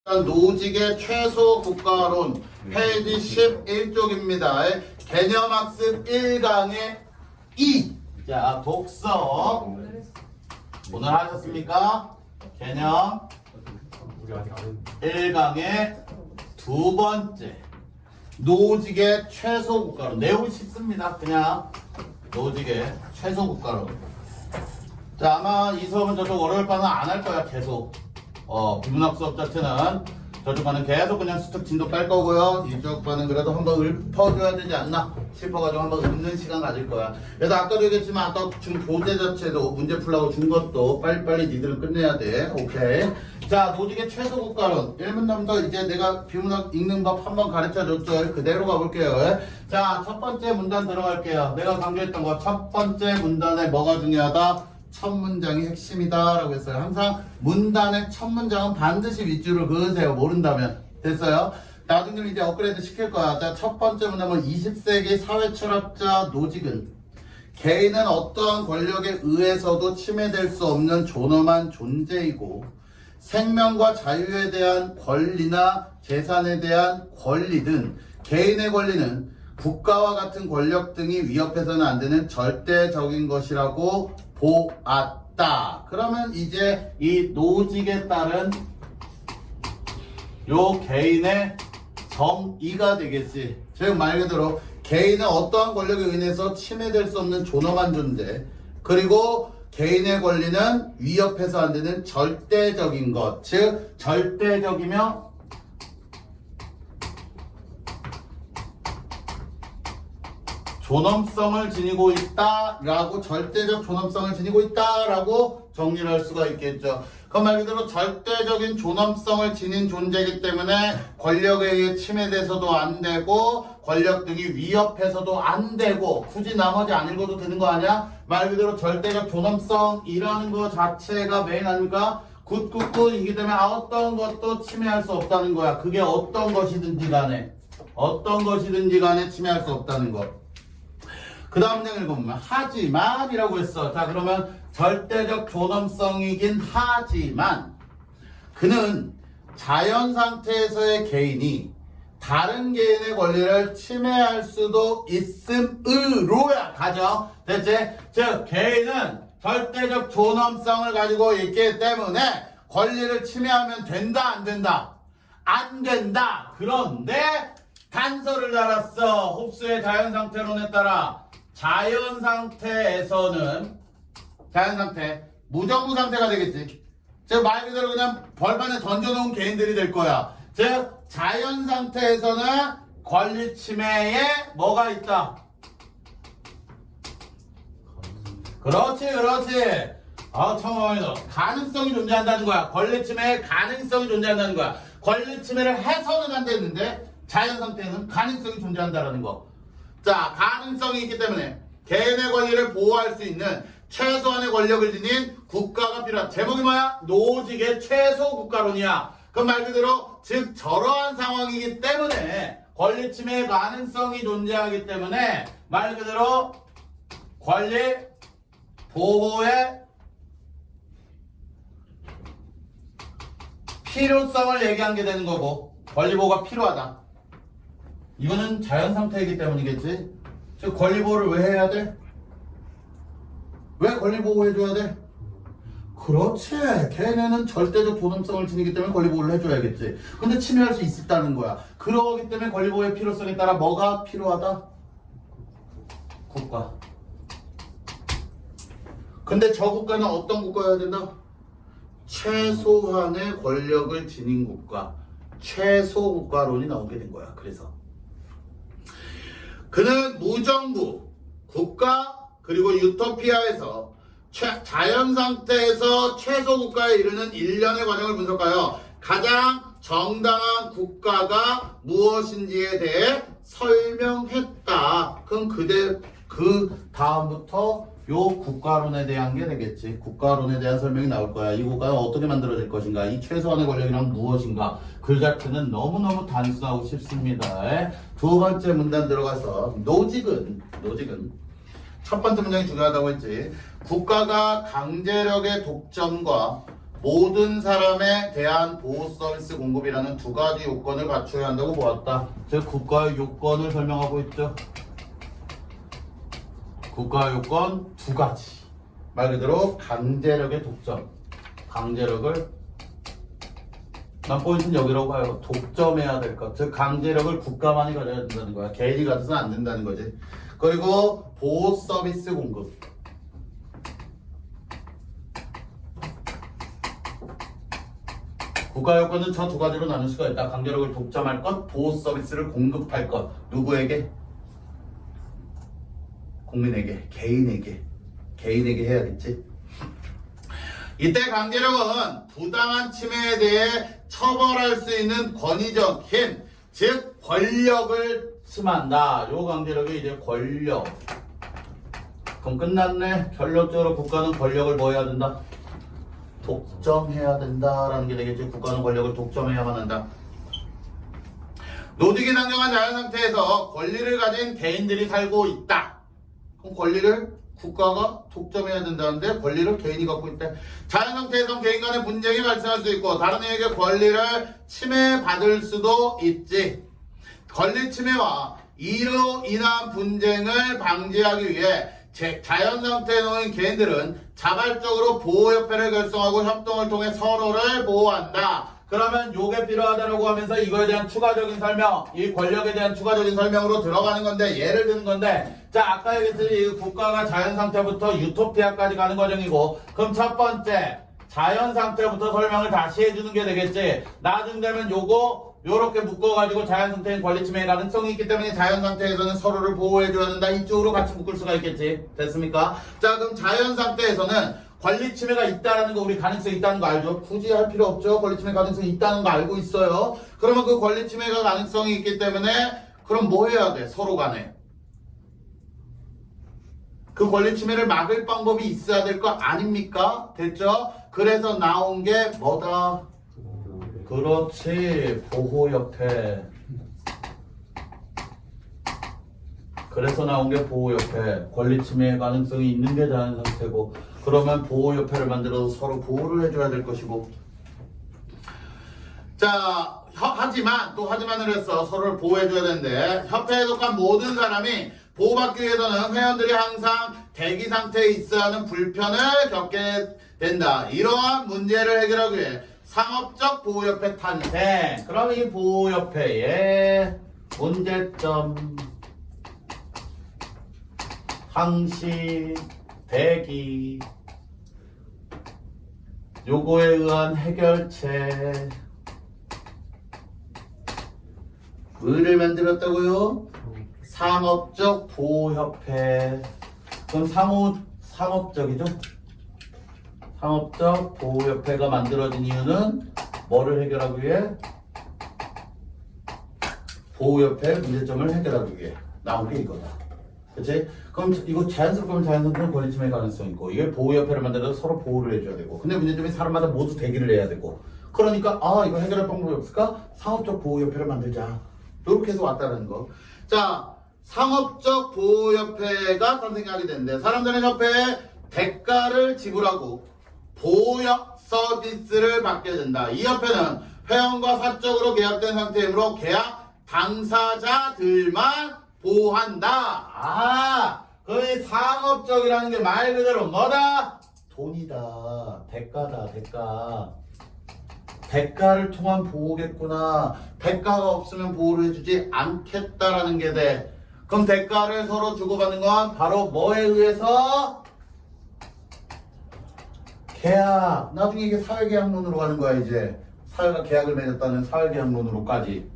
노직의 최소 국가론 페이지 11쪽입니다. 개념학습 1강의 2. 자, 독서 오늘 하셨습니까? 개념 1강의 두 번째 노직의 최소 국가론. 내용이 쉽습니다. 그냥 노직의 최소 국가론. 자, 아마 이 수업은 저쪽 월요일 반은 안 할 거야. 계속 비문학 수업 자체는 저쪽 반은 계속 그냥 수특 진도 뺄 거고요. 이쪽 반은 그래도 한번 읊어줘야 되지 않나 싶어가지고 한번 읊는 시간 가질 거야. 그래서 아까도 얘기했지만 아까 준 교재 자체도 문제 풀라고 준 것도 빨리빨리 니들은 끝내야 돼. 오케이. 자, 노직의 최소 국가론 1문부터 이제 내가 비문학 읽는 법 한번 가르쳐 줬죠. 그대로 가볼게요. 자, 첫 번째 문단 들어갈게요. 내가 강조했던 거 첫 번째 문단에 뭐가 중요하다? 첫 문장이 핵심이다 라고 했어요. 항상 문단의 첫 문장은 반드시 윗줄을 그으세요. 모른다면. 됐어요? 나중에 이제 업그레이드 시킬 거야. 자, 첫 번째 문장은 20세기 사회철학자 노직은 개인은 어떠한 권력에 의해서도 침해될 수 없는 존엄한 존재이고 생명과 자유에 대한 권리나 재산에 대한 권리 등 개인의 권리는 국가와 같은 권력 등이 위협해서는 안 되는 절대적인 것이라고 보았다. 그러면 이제 이 노직에 따른 요 개인의 정의가 되겠지. 즉 말 그대로 개인은 어떠한 권력에 의해서 침해될 수 없는 존엄한 존재, 그리고 개인의 권리는 위협해서 안 되는 절대적인 것. 즉 절대적이며 존엄성을 지니고 있다라고, 절대적 존엄성을 지니고 있다라고 정리를 할 수가 있겠죠. 그 말 그대로 절대적인 존엄성을 지닌 존재이기 때문에 권력에 의해 침해돼서도 안 되고 권력 등이 위협해서도 안 되고, 굳이 나머지 안 읽어도 되는 거 아니야? 말 그대로 절대적 존엄성이라는 거 자체가 메인 아닙니까? 굿이기 때문에 어떤 것도 침해할 수 없다는 거야. 그게 어떤 것이든지 간에 침해할 수 없다는 거. 그 다음 문장 읽어보면 하지만이라고 했어. 자, 그러면 절대적 존엄성이긴 하지만 그는 자연 상태에서의 개인이 다른 개인의 권리를 침해할 수도 있음으로야. 가죠. 대체 즉 개인은 절대적 존엄성을 가지고 있기 때문에 권리를 침해하면 된다 안 된다? 안 된다. 그런데 단서를 달았어. 홉스의 자연 상태론에 따라 자연 상태, 무정부 상태가 되겠지. 즉, 말 그대로 그냥 벌판에 던져놓은 개인들이 될 거야. 즉, 자연 상태에서는 권리 침해에 뭐가 있다? 그렇지. 청원이도 가능성이 존재한다는 거야. 권리 침해의 가능성이 존재한다는 거야. 권리 침해를 해서는 안 되는데, 자연 상태에는 가능성이 존재한다는 거. 자, 가능성이 있기 때문에 개인의 권리를 보호할 수 있는 최소한의 권력을 지닌 국가가 필요하다. 제목이 뭐야? 노직의 최소 국가론이야. 그 말 그대로 즉 저러한 상황이기 때문에 권리 침해의 가능성이 존재하기 때문에 말 그대로 권리 보호의 필요성을 얘기한 게 되는 거고, 권리 보호가 필요하다. 이거는 자연 상태이기 때문이겠지. 즉 권리 보호를 왜 해야 돼? 왜 권리 보호해줘야 돼? 그렇지. 걔네는 절대적 존엄성을 지니기 때문에 권리 보호를 해줘야겠지. 근데 침해할 수 있다는 거야. 그러기 때문에 권리 보호의 필요성에 따라 뭐가 필요하다? 국가. 근데 저 국가는 어떤 국가여야 된다? 최소한의 권력을 지닌 국가. 최소 국가론이 나오게 된 거야. 그래서 그는 무정부, 국가, 그리고 유토피아에서 자연 상태에서 최소 국가에 이르는 일련의 과정을 분석하여 가장 정당한 국가가 무엇인지에 대해 설명했다. 그럼 그 다음부터 요 국가론에 대한 게 되겠지. 국가론에 대한 설명이 나올 거야. 이 국가가 어떻게 만들어질 것인가, 이 최소한의 권력이란 무엇인가. 글 자체는 너무너무 단순하고 쉽습니다. 두 번째 문단 들어가서 노직은 첫 번째 문장이 중요하다고 했지. 국가가 강제력의 독점과 모든 사람에 대한 보호 서비스 공급이라는 두 가지 요건을 갖춰야 한다고 보았다. 즉 국가의 요건을 설명하고 있죠. 국가 요건 두 가지. 말 그대로 강제력의 독점. 강제력을 난 포인트는 여기라고 봐요. 독점해야 될 것. 즉 강제력을 국가만이 가져야 된다는 거야. 개인이 가져서는 안 된다는 거지. 그리고 보호 서비스 공급. 국가 요건은 저 두 가지로 나눌 수가 있다. 강제력을 독점할 것, 보호 서비스를 공급할 것. 누구에게? 국민에게, 개인에게 해야겠지. 이때 강제력은 부당한 침해에 대해 처벌할 수 있는 권위적 힘, 즉 권력을 침한다. 요 강제력이 이제 권력. 그럼 끝났네. 결론적으로 국가는 권력을 뭐 해야 된다? 독점해야 된다라는 게 되겠지. 국가는 권력을 독점해야만 한다. 노직이 상정한 자연 상태에서 권리를 가진 개인들이 살고 있다. 그럼 권리를 국가가 독점해야 된다는데 권리를 개인이 갖고 있다. 자연 상태에서 개인 간의 분쟁이 발생할 수 있고 다른 이에게 권리를 침해받을 수도 있지. 권리 침해와 이로 인한 분쟁을 방지하기 위해 자연 상태에 놓인 개인들은 자발적으로 보호협회를 결성하고 협동을 통해 서로를 보호한다. 그러면 요게 필요하다라고 하면서 이거에 대한 추가적인 설명, 이 권력에 대한 추가적인 설명으로 들어가는 건데 예를 드는 건데 자 아까 얘기했듯이 국가가 자연 상태부터 유토피아까지 가는 과정이고 그럼 첫 번째 자연 상태부터 설명을 다시 해주는 게 되겠지. 나중 되면 요거 요렇게 묶어가지고 자연 상태인 권리 침해의 가능성이 있기 때문에 자연 상태에서는 서로를 보호해줘야 된다. 이쪽으로 같이 묶을 수가 있겠지. 됐습니까? 자 그럼 자연 상태에서는 권리 침해가 있다라는 거 우리 가능성이 있다는 거 알죠? 굳이 할 필요 없죠. 권리 침해 가능성이 있다는 거 알고 있어요. 그러면 그 권리 침해가 가능성이 있기 때문에 그럼 뭐 해야 돼? 서로 간에. 그 권리 침해를 막을 방법이 있어야 될 거 아닙니까? 됐죠? 그래서 나온 게 뭐다? 그렇지. 보호협회. 그래서 나온 게 보호협회. 권리 침해 가능성이 있는 게 자연 상태고 그러면 보호협회를 만들어서 서로 보호를 해줘야 될 것이고 자 하지만을 했어. 서로를 보호해줘야 되는데 협회에 속한 모든 사람이 보호받기 위해서는 회원들이 항상 대기 상태에 있어야 하는 불편을 겪게 된다. 이러한 문제를 해결하기 위해 상업적 보호협회 탄생. 그럼 이 보호협회의 문제점 항시 대기 요거에 의한 해결책 를 만들었다고요? 상업적 보호협회. 그럼 상업적이죠? 상업적 보호협회가 만들어진 이유는 뭐를 해결하기 위해? 보호협회 문제점을 해결하기 위해 나온 게 이거다. 그치? 그럼 이거 자연스럽게 자연스럽게 권리 침해 가능성이 있고 이게 보호협회를 만들어서 서로 보호를 해줘야 되고 근데 문제점이 사람마다 모두 대기를 해야 되고 그러니까 이거 해결할 방법이 없을까? 상업적 보호협회를 만들자. 이렇게 해서 왔다는 거. 자, 상업적 보호협회가 탄생하게 되는데 사람들은 협회에 대가를 지불하고 보호역 서비스를 받게 된다. 이 협회는 회원과 사적으로 계약된 상태이므로 계약 당사자들만 보호한다. 그 상업적이라는 게 말 그대로 뭐다? 돈이다. 대가다. 대가를 통한 보호겠구나. 대가가 없으면 보호를 해주지 않겠다라는 게 돼. 그럼 대가를 서로 주고받는 건 바로 뭐에 의해서? 계약. 나중에 이게 사회계약론으로 가는 거야 이제. 사회가 계약을 맺었다는 사회계약론으로까지.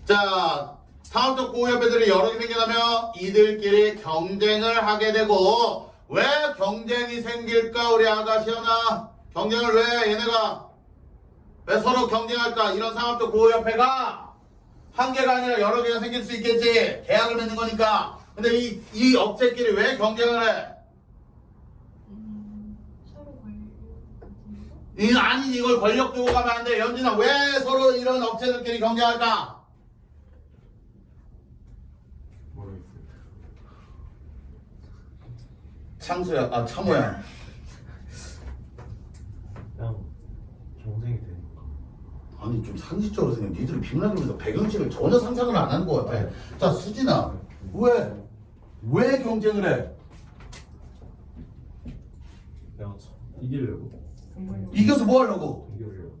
자, 상업적 보호협회들이 여러 개 생겨나면 이들끼리 경쟁을 하게 되고 왜 경쟁이 생길까 우리 아가시연아? 경쟁을 왜 얘네가 왜 서로 경쟁할까? 이런 상업적 보호협회가 한 개가 아니라 여러 개가 생길 수 있겠지. 계약을 맺는 거니까. 근데 이 업체끼리 왜 경쟁을 해? 서로 권력 아니 이걸 권력 주고 가면 안 돼. 연진아 왜 서로 이런 업체들끼리 경쟁할까? 창수야, 창호야. 아니 좀 상식적으로 생각. 니들이 비문학으로서 배경식을 전혀 상상을 안 하는 것 같아. 자 수진아, 왜 경쟁을 해? 내가 이기려고. 이겨서 뭐 하려고? 이기려고.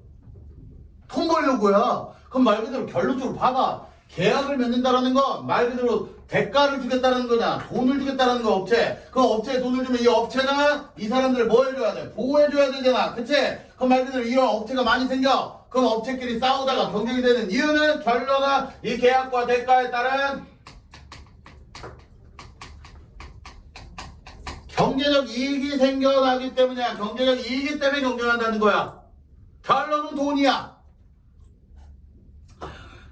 돈 벌려고야. 그럼 말 그대로 결론적으로 봐봐. 계약을 맺는다라는 건 말 그대로 대가를 주겠다는 거냐, 돈을 주겠다는 거 업체. 그 업체에 돈을 주면 이 업체는 이 사람들을 뭐 해줘야 돼? 보호해줘야 되잖아. 그치? 그럼 말 그대로 이런 업체가 많이 생겨. 그럼 업체끼리 싸우다가 경쟁이 되는 이유는 결론은 이 계약과 대가에 따른 경제적 이익이 생겨나기 때문이야. 경제적 이익이 때문에 경쟁한다는 거야. 결론은 돈이야.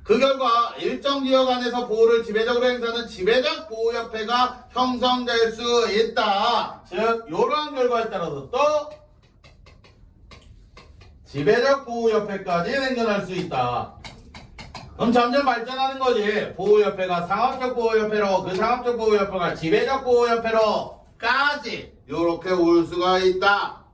그 결과 일정 지역 안에서 보호를 지배적으로 행사하는 지배적 보호협회가 형성될 수 있다. 즉 이러한 결과에 따라서 또 지배적 보호협회까지 생겨날 수 있다. 그럼 점점 발전하는 거지. 보호협회가 상업적 보호협회로, 그 상업적 보호협회가 지배적 보호협회로까지 이렇게 올 수가 있다.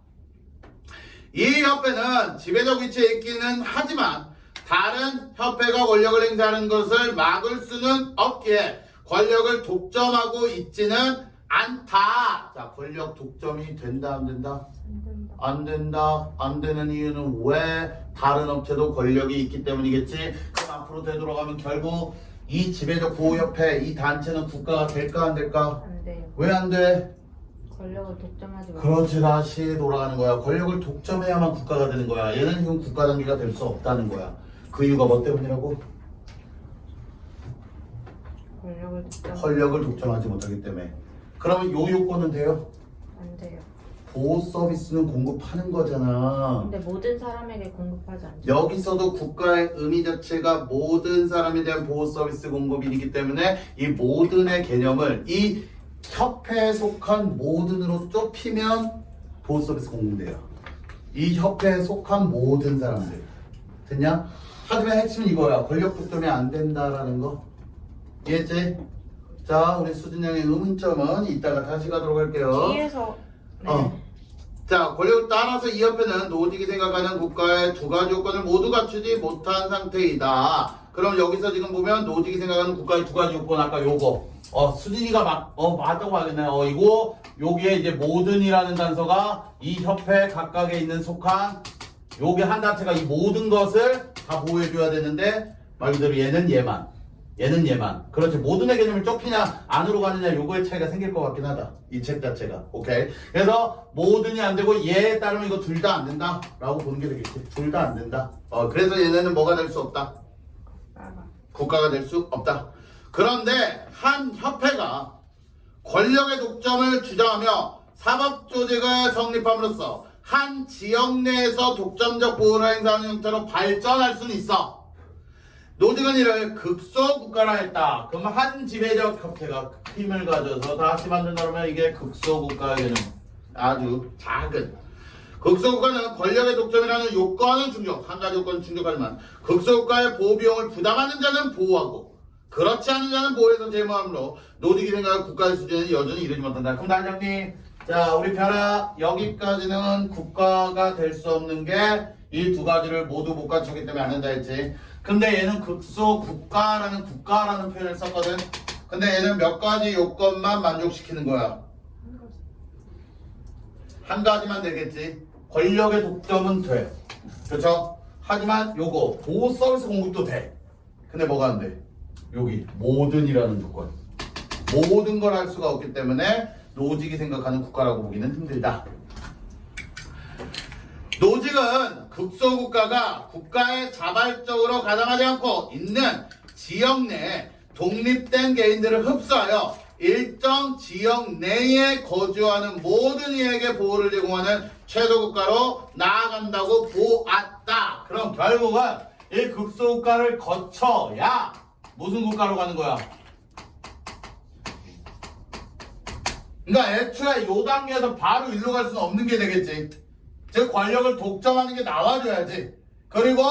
이 협회는 지배적 위치에 있기는 하지만 다른 협회가 권력을 행사하는 것을 막을 수는 없기에 권력을 독점하고 있지는 않다. 자, 권력 독점이 된다, 안 된다? 안 된다. 안 되는 이유는 왜? 다른 업체도 권력이 있기 때문이겠지. 그럼 앞으로 되돌아가면 결국 이 지배적 보호협회, 이 단체는 국가가 될까, 안 될까? 안 돼요. 왜 안 돼? 권력을 독점하지 마. 그렇지, 다시 돌아가는 거야. 권력을 독점해야만 국가가 되는 거야. 얘는 지금 국가 단계가 될 수 없다는 거야. 그 이유가 뭐 때문이라고? 권력을 독점하지 못하기 때문에. 그러면 요 요건은 돼요? 안 돼요. 보호 서비스는 공급하는 거잖아. 근데 모든 사람에게 공급하지 않죠. 여기서도 국가의 의미 자체가 모든 사람에 대한 보호 서비스 공급이기 때문에 이 모든의 개념을 이 협회에 속한 모든으로 좁히면 보호 서비스 공급돼요. 이 협회에 속한 모든 사람들. 됐냐? 하지만 핵심은 이거야. 권력 독점이 안 된다라는 거. 이해했지? 자, 우리 수진 양의 의문점은 이따가 다시 가도록 할게요. 뒤에서 네. 자, 권력을 따라서 이 협회는 노직이 생각하는 국가의 두 가지 요건을 모두 갖추지 못한 상태이다. 그럼 여기서 지금 보면 노직이 생각하는 국가의 두 가지 요건 아까 요거 수진이가 맞다고 하겠네. 이거 여기에 이제 모든이라는 단서가 이 협회 각각에 있는 속한 요게 한 단체가 이 모든 것을 다 보호해줘야 되는데 말 그대로 얘는 얘만 그렇지. 모든의 개념을 좁히냐 안으로 가느냐 요거의 차이가 생길 것 같긴 하다. 이 책 자체가. 오케이. 그래서 모든이 안 되고 얘에 따르면 이거 둘 다 안 된다 라고 보는 게 되겠지. 둘 다 안 된다. 그래서 얘네는 뭐가 될 수 없다? 국가가 될 수 없다. 그런데 한 협회가 권력의 독점을 주장하며 사법조직을 성립함으로써 한 지역 내에서 독점적 보호를 행사하는 형태로 발전할 수는 있어. 노직은 이를 극소국가라 했다. 그럼 한 지배적 협회가 힘을 가져서 다시 만든다면 이게 극소국가의 개념. 아주 작은. 극소국가는 권력의 독점이라는 요건은 충족, 한 가지 요건은 충족하지만 극소국가의 보호비용을 부담하는 자는 보호하고 그렇지 않은 자는 보호해서 제모함으로 노직이 생각할 국가의 수준은 여전히 이르지 못한다. 그럼 단장님, 자 우리 별아 여기까지는 국가가 될 수 없는 게 이 두 가지를 모두 못 갖추기 때문에 안 된다 했지. 근데 얘는 극소국가라는 표현을 썼거든. 근데 얘는 몇 가지 요건만 만족시키는 거야. 한 가지만 되겠지. 권력의 독점은 돼. 그렇죠? 하지만 요거 보호 서비스 공급도 돼. 근데 뭐가 안 돼? 여기 모든이라는 조건. 모든 걸 할 수가 없기 때문에 노직이 생각하는 국가라고 보기는 힘들다. 노직은 극소국가가 국가에 자발적으로 가담하지 않고 있는 지역 내에 독립된 개인들을 흡수하여 일정 지역 내에 거주하는 모든 이에게 보호를 제공하는 최소국가로 나아간다고 보았다. 그럼 결국은 이 극소국가를 거쳐야 무슨 국가로 가는 거야? 그러니까 애초에 요 단계에서 바로 일로 갈 수는 없는 게 되겠지. 즉 권력을 독점하는 게 나와줘야지. 그리고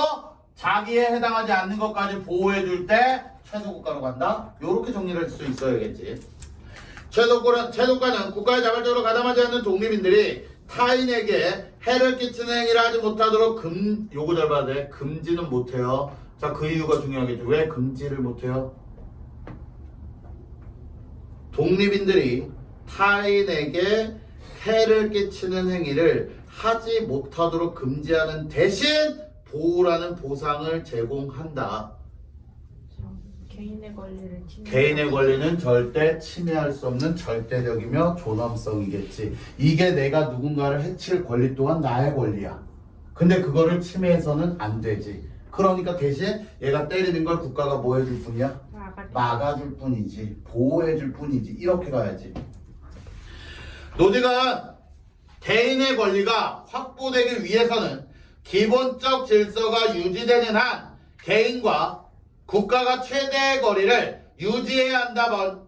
자기에 해당하지 않는 것까지 보호해줄 때 최소국가로 간다. 요렇게 정리를 할 수 있어야겠지. 최소국가는 국가에 자발적으로 가담하지 않는 독립인들이 타인에게 해를 끼치는 행위를 하지 못하도록 요거 잘 봐야 돼. 금지는 못해요. 자, 그 이유가 중요하겠죠. 왜 금지를 못해요? 독립인들이 타인에게 해를 끼치는 행위를 하지 못하도록 금지하는 대신 보호라는 보상을 제공한다. 개인의 권리를 침해. 개인의 권리는 절대 침해할 수 없는 절대적이며 존엄성이겠지. 이게 내가 누군가를 해칠 권리 또한 나의 권리야. 근데 그거를 침해해서는 안 되지. 그러니까 대신 얘가 때리는 걸 국가가 뭐 해줄 뿐이야? 막아줄 뿐이지. 보호해줄 뿐이지. 이렇게 가야지. 노직은 개인의 권리가 확보되기 위해서는 기본적 질서가 유지되는 한 개인과 국가가 최대의 거리를 유지해야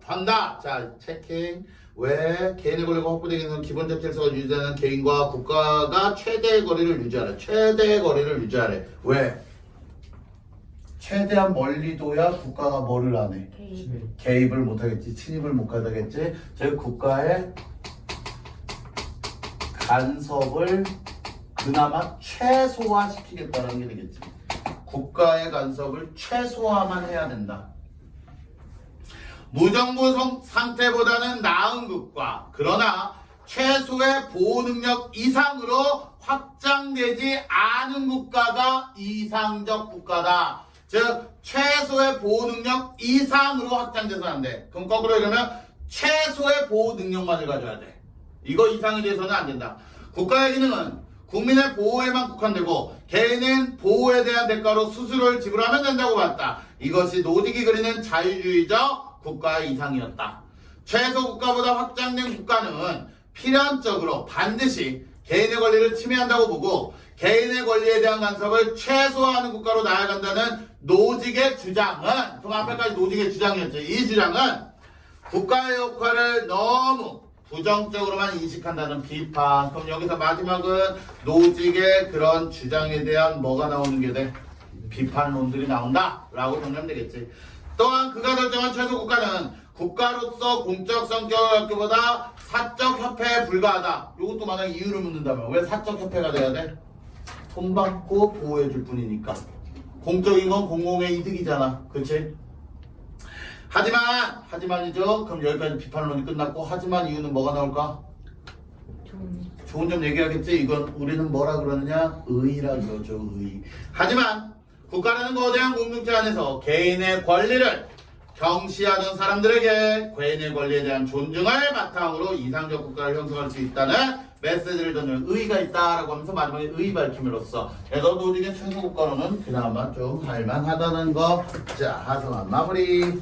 한다. 자, 체킹. 왜 개인의 권리가 확보되기 위해서는 기본적 질서가 유지되는 개인과 국가가 최대의 거리를 유지하래. 최대의 거리를 유지하래. 왜? 최대한 멀리 둬야 국가가 뭐를 안 해? 개입을 못하겠지. 침입을 못하겠지. 즉 국가의 간섭을 그나마 최소화시키겠다는 게 되겠지. 국가의 간섭을 최소화만 해야 된다. 무정부 상태보다는 나은 국가, 그러나 최소의 보호 능력 이상으로 확장되지 않은 국가가 이상적 국가다. 즉 최소의 보호 능력 이상으로 확장돼서는 안 돼. 그럼 거꾸로 얘기하면 최소의 보호 능력만을 가져야 돼. 이거 이상이 돼서는 안 된다. 국가의 기능은 국민의 보호에만 국한되고 개인은 보호에 대한 대가로 수수료를 지불하면 된다고 봤다. 이것이 노직이 그리는 자유주의적 국가의 이상이었다. 최소 국가보다 확장된 국가는 필연적으로 반드시 개인의 권리를 침해한다고 보고 개인의 권리에 대한 간섭을 최소화하는 국가로 나아간다는 노직의 주장은, 그럼 앞에까지 노직의 주장이었죠. 이 주장은 국가의 역할을 너무 부정적으로만 인식한다는 비판. 그럼 여기서 마지막은 노직의 그런 주장에 대한 뭐가 나오는 게 돼? 비판론들이 나온다 라고 정리하면 되겠지. 또한 그가 설정한 최소 국가는 국가로서 공적 성격을 갖기보다 사적 협회에 불과하다. 이것도 만약 이유를 묻는다면 왜 사적 협회가 돼야 돼? 돈 받고 보호해줄 뿐이니까. 공적인 건 공공의 이득이잖아. 그치? 하지만이죠. 그럼 여기까지 비판론이 끝났고, 하지만 이유는 뭐가 나올까? 좋은 점 얘기하겠지. 이건 우리는 뭐라 그러느냐? 의라 그러죠. 의. 하지만 국가라는 거대한 공동체 안에서 개인의 권리를 경시하던 사람들에게 개인의 권리에 대한 존중을 바탕으로 이상적 국가를 형성할 수 있다는 메시지를 던지는 의의가 있다라고 하면서 마지막에 의의 밝힘으로써 그래서 노직의 최소 국가로는 그나마 좀 할만하다는 거. 자, 하성한 마무리.